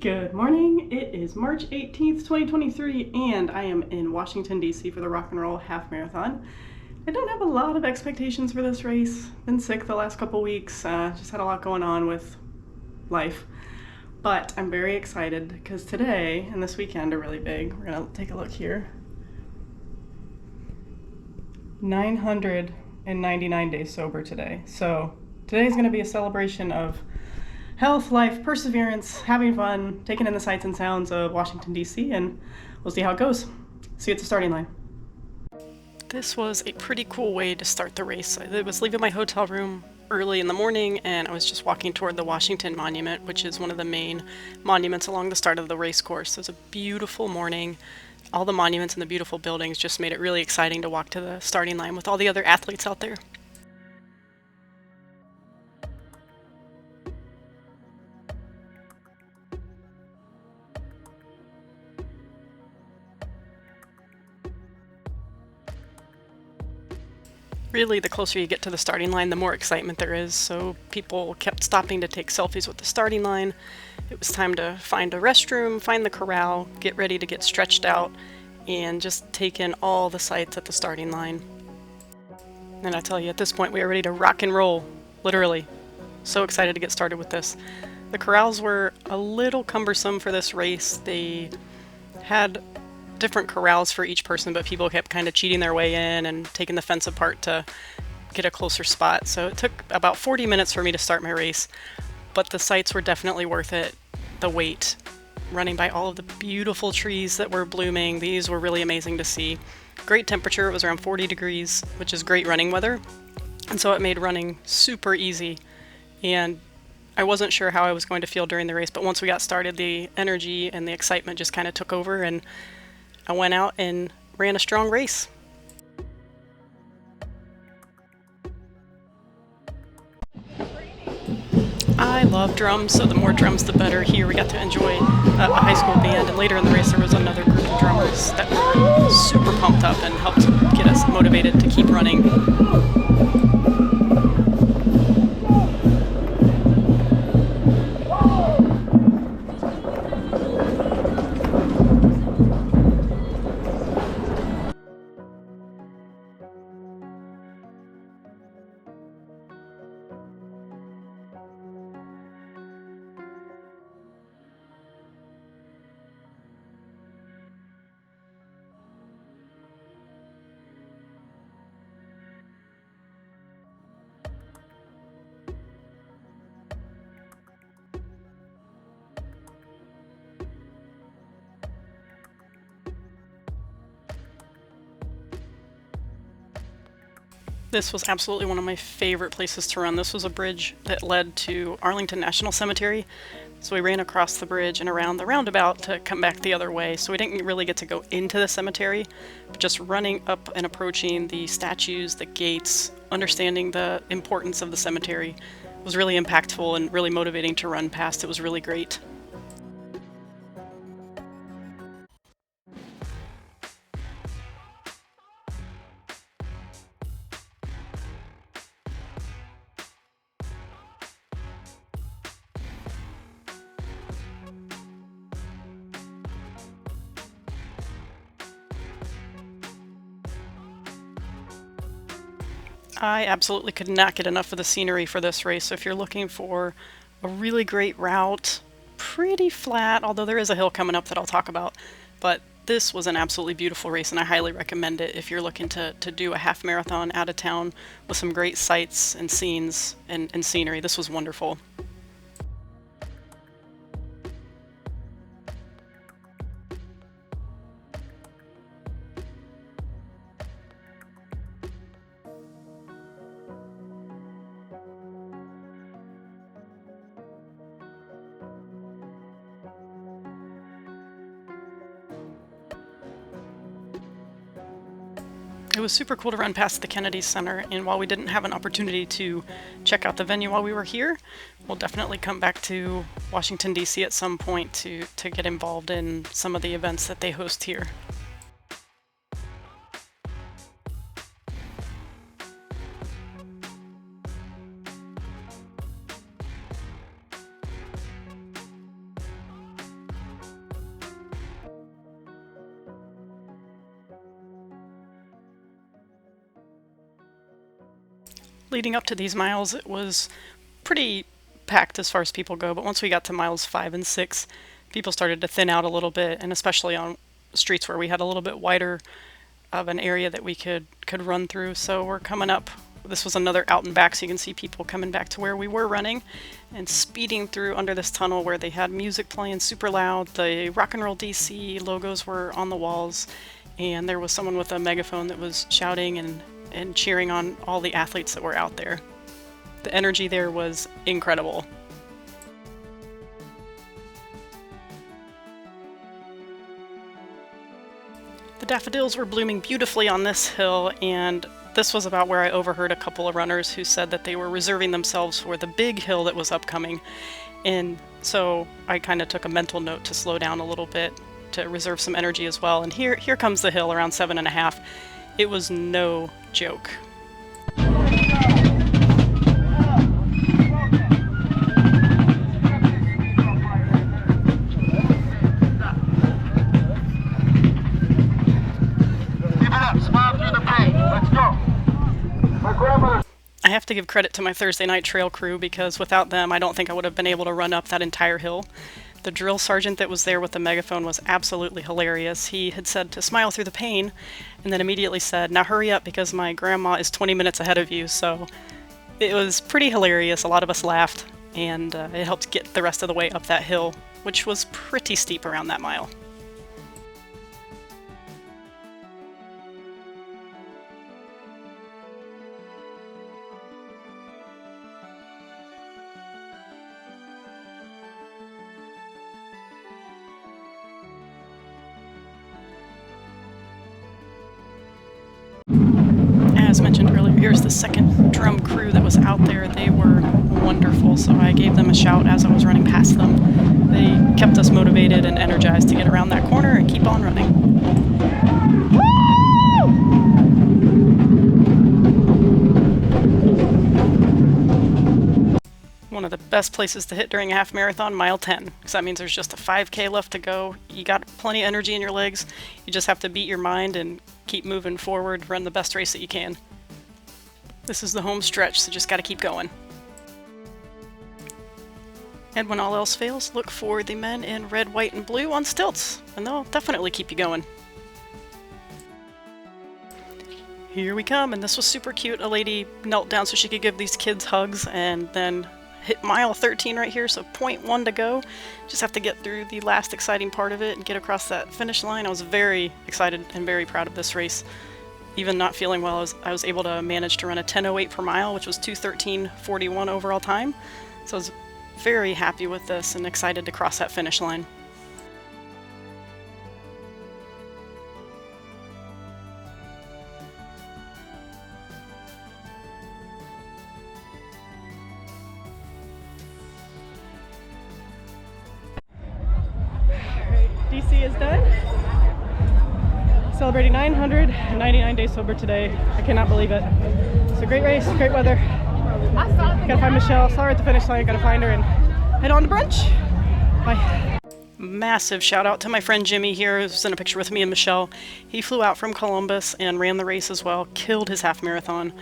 Good morning. It is March 18th, 2023, and I am in Washington, D.C. for the Rock and Roll Half Marathon. I don't have a lot of expectations for this race. Been sick the last couple weeks, just had a lot going on with life. But I'm very excited because today and this weekend are really big. We're going to take a look here. 999 days sober today. So today's going to be a celebration of health, life, perseverance, having fun, taking in the sights and sounds of Washington, D.C., and we'll see how it goes. See you at the starting line. This was a pretty cool way to start the race. I was leaving my hotel room early in the morning, and I was just walking toward the Washington Monument, which is one of the main monuments along the start of the race course. It was a beautiful morning. All the monuments and the beautiful buildings just made it really exciting to walk to the starting line with all the other athletes out there. Really, the closer you get to the starting line, the more excitement there is, so people kept stopping to take selfies with the starting line. It was time to find a restroom, find the corral, get ready to get stretched out, and just take in all the sights at the starting line. And I tell you, at this point, we are ready to rock and roll, literally. So excited to get started with this. The corrals were a little cumbersome for this race. They had different corrals for each person, but people kept kind of cheating their way in and taking the fence apart to get a closer spot. So it took about 40 minutes for me to start my race, but the sights were definitely worth it. The wait, running by all of the beautiful trees that were blooming, these were really amazing to see. Great temperature, it was around 40 degrees, which is great running weather, and so it made running super easy. And I wasn't sure how I was going to feel during the race, but once we got started, the energy and the excitement just kind of took over, and I went out and ran a strong race. I love drums, so the more drums the better. Here we got to enjoy a high school band, and later in the race there was another group of drummers that were super pumped up and helped get us motivated to keep running. This was absolutely one of my favorite places to run. This was a bridge that led to Arlington National Cemetery. So we ran across the bridge and around the roundabout to come back the other way. So we didn't really get to go into the cemetery, but just running up and approaching the statues, the gates, understanding the importance of the cemetery was really impactful and really motivating to run past. It was really great. I absolutely could not get enough of the scenery for this race. So if you're looking for a really great route, pretty flat, although there is a hill coming up that I'll talk about, but this was an absolutely beautiful race, and I highly recommend it if you're looking to do a half marathon out of town with some great sights and scenes and scenery. This was wonderful. It was super cool to run past the Kennedy Center, and while we didn't have an opportunity to check out the venue while we were here, we'll definitely come back to Washington, D.C. at some point to get involved in some of the events that they host here. Leading up to these miles, it was pretty packed as far as people go, but once we got to miles 5 and 6, people started to thin out a little bit, and especially on streets where we had a little bit wider of an area that we could run through. So we're coming up. This was another out and back, so you can see people coming back to where we were running and speeding through under this tunnel where they had music playing super loud. The Rock and Roll DC logos were on the walls, and there was someone with a megaphone that was shouting and cheering on all the athletes that were out there. The energy there was incredible. The daffodils were blooming beautifully on this hill, and this was about where I overheard a couple of runners who said that they were reserving themselves for the big hill that was upcoming. And so I kind of took a mental note to slow down a little bit to reserve some energy as well. And here comes the hill around 7.5. It was no joke. I have to give credit to my Thursday night trail crew, because without them I don't think I would have been able to run up that entire hill. The drill sergeant that was there with the megaphone was absolutely hilarious. He had said to smile through the pain, and then immediately said, "Now hurry up because my grandma is 20 minutes ahead of you." So it was pretty hilarious. A lot of us laughed, and it helped get the rest of the way up that hill, which was pretty steep around that mile. As mentioned earlier, here's the second drum crew that was out there. They were wonderful, so I gave them a shout as I was running past them. They kept us motivated and energized to get around that corner and keep on running. One of the best places to hit during a half marathon, mile 10, because that means there's just a 5K left to go. You got plenty of energy in your legs. You just have to beat your mind and keep moving forward, run the best race that you can. This is the home stretch, so just got to keep going. And when all else fails, look for the men in red, white, and blue on stilts, and they'll definitely keep you going. Here we come, and this was super cute. A lady knelt down so she could give these kids hugs, and then hit mile 13 right here, so 0.1 to go. Just have to get through the last exciting part of it and get across that finish line. I was very excited and very proud of this race. Even not feeling well, I was able to manage to run a 10:08 per mile, which was 2:13:41 overall time. So I was very happy with this and excited to cross that finish line. DC is done. Celebrating 999 days sober today. I cannot believe it. It's a great race, great weather. Gotta find Michelle. Saw her at the finish line. Gotta find her and head on to brunch. Bye. Massive shout out to my friend Jimmy here, who's in a picture with me and Michelle. He flew out from Columbus and ran the race as well. Killed his half marathon.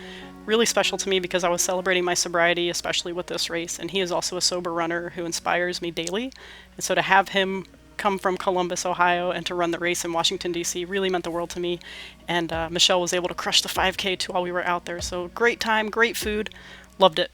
Really special to me because I was celebrating my sobriety, especially with this race. And he is also a sober runner who inspires me daily. And so to have him come from Columbus, Ohio, and to run the race in Washington, D.C. really meant the world to me. And Michelle was able to crush the 5K too while we were out there. So great time, great food, loved it.